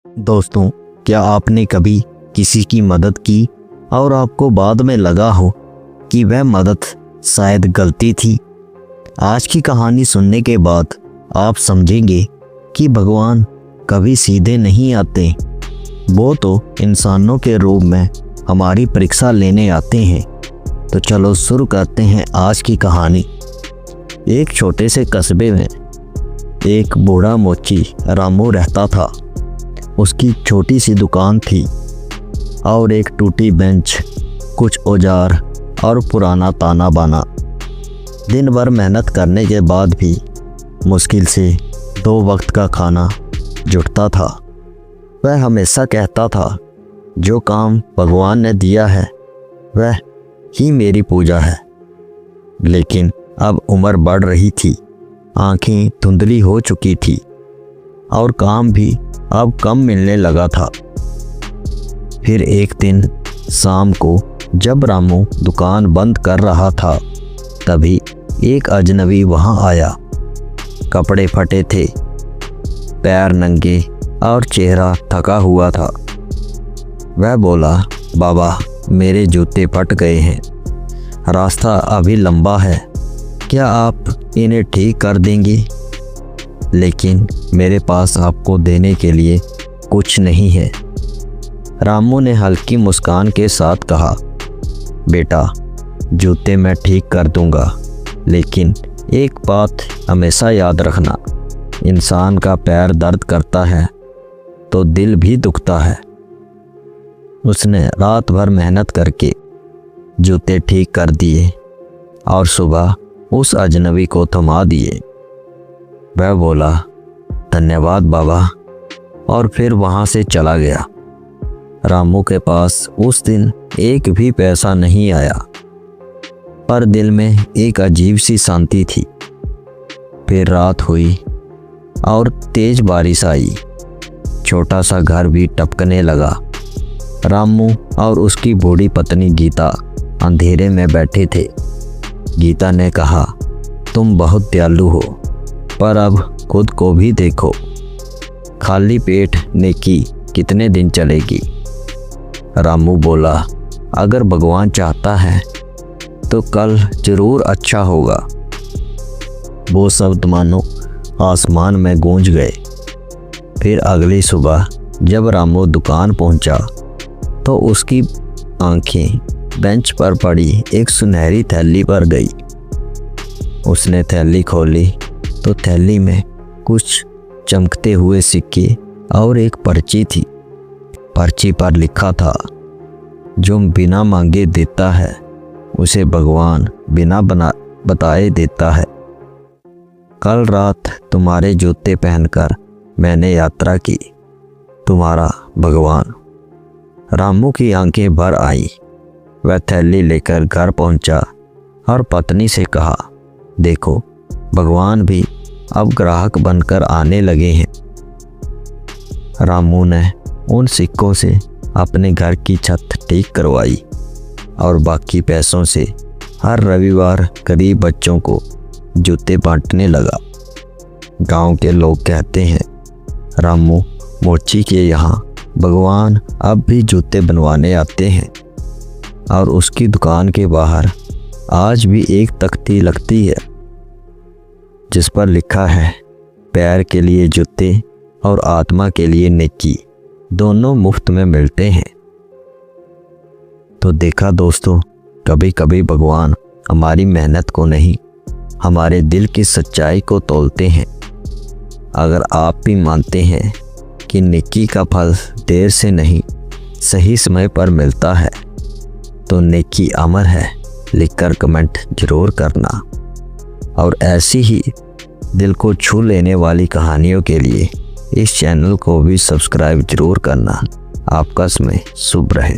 दोस्तों, क्या आपने कभी किसी की मदद की और आपको बाद में लगा हो कि वह मदद शायद गलती थी? आज की कहानी सुनने के बाद आप समझेंगे कि भगवान कभी सीधे नहीं आते, वो तो इंसानों के रूप में हमारी परीक्षा लेने आते हैं। तो चलो शुरू करते हैं आज की कहानी। एक छोटे से कस्बे में एक बूढ़ा मोची रामू रहता था। उसकी छोटी सी दुकान थी और एक टूटी बेंच, कुछ औजार और पुराना ताना बाना। दिन भर मेहनत करने के बाद भी मुश्किल से 2 वक्त का खाना जुटता था। वह हमेशा कहता था, जो काम भगवान ने दिया है वह ही मेरी पूजा है। लेकिन अब उम्र बढ़ रही थी, आंखें धुंधली हो चुकी थी और काम भी अब कम मिलने लगा था। फिर एक दिन शाम को जब रामू दुकान बंद कर रहा था, तभी एक अजनबी वहां आया। कपड़े फटे थे, पैर नंगे और चेहरा थका हुआ था। वह बोला, बाबा, मेरे जूते फट गए हैं, रास्ता अभी लंबा है, क्या आप इन्हें ठीक कर देंगे? लेकिन मेरे पास आपको देने के लिए कुछ नहीं है। रामू ने हल्की मुस्कान के साथ कहा, बेटा, जूते मैं ठीक कर दूंगा, लेकिन एक बात हमेशा याद रखना, इंसान का पैर दर्द करता है तो दिल भी दुखता है। उसने रात भर मेहनत करके जूते ठीक कर दिए और सुबह उस अजनबी को थमा दिए। वह बोला, धन्यवाद बाबा, और फिर वहां से चला गया। रामू के पास उस दिन एक भी पैसा नहीं आया, पर दिल में एक अजीब सी शांति थी। फिर रात हुई और तेज बारिश आई। छोटा सा घर भी टपकने लगा। रामू और उसकी बूढ़ी पत्नी गीता अंधेरे में बैठे थे। गीता ने कहा, तुम बहुत दयालु हो, पर अब खुद को भी देखो, खाली पेट नेकी कितने दिन चलेगी? रामू बोला, अगर भगवान चाहता है तो कल जरूर अच्छा होगा। वो शब्द मानो आसमान में गूंज गए। फिर अगली सुबह जब रामू दुकान पहुंचा तो उसकी आंखें बेंच पर पड़ी एक सुनहरी थैली पर गई। उसने थैली खोली तो थैली में कुछ चमकते हुए सिक्के और एक पर्ची थी। पर्ची पर लिखा था, जो बिना मांगे देता है उसे भगवान बिना बताए देता है। कल रात तुम्हारे जूते पहनकर मैंने यात्रा की, तुम्हारा भगवान। रामू की आंखें भर आई। वह थैली लेकर घर पहुंचा और पत्नी से कहा, देखो, भगवान भी अब ग्राहक बनकर आने लगे हैं। रामू ने उन सिक्कों से अपने घर की छत ठीक करवाई और बाकी पैसों से हर रविवार गरीब बच्चों को जूते बांटने लगा। गांव के लोग कहते हैं, रामू मोची के यहाँ भगवान अब भी जूते बनवाने आते हैं और उसकी दुकान के बाहर आज भी एक तख्ती लगती है जिस पर लिखा है, पैर के लिए जूते और आत्मा के लिए नेकी, दोनों मुफ्त में मिलते हैं। तो देखा दोस्तों, कभी कभी भगवान हमारी मेहनत को नहीं, हमारे दिल की सच्चाई को तौलते हैं। अगर आप भी मानते हैं कि नेकी का फल देर से नहीं, सही समय पर मिलता है, तो नेकी अमर है लिखकर कमेंट जरूर करना। और ऐसी ही दिल को छू लेने वाली कहानियों के लिए इस चैनल को भी सब्सक्राइब जरूर करना। आपका समय शुभ रहे।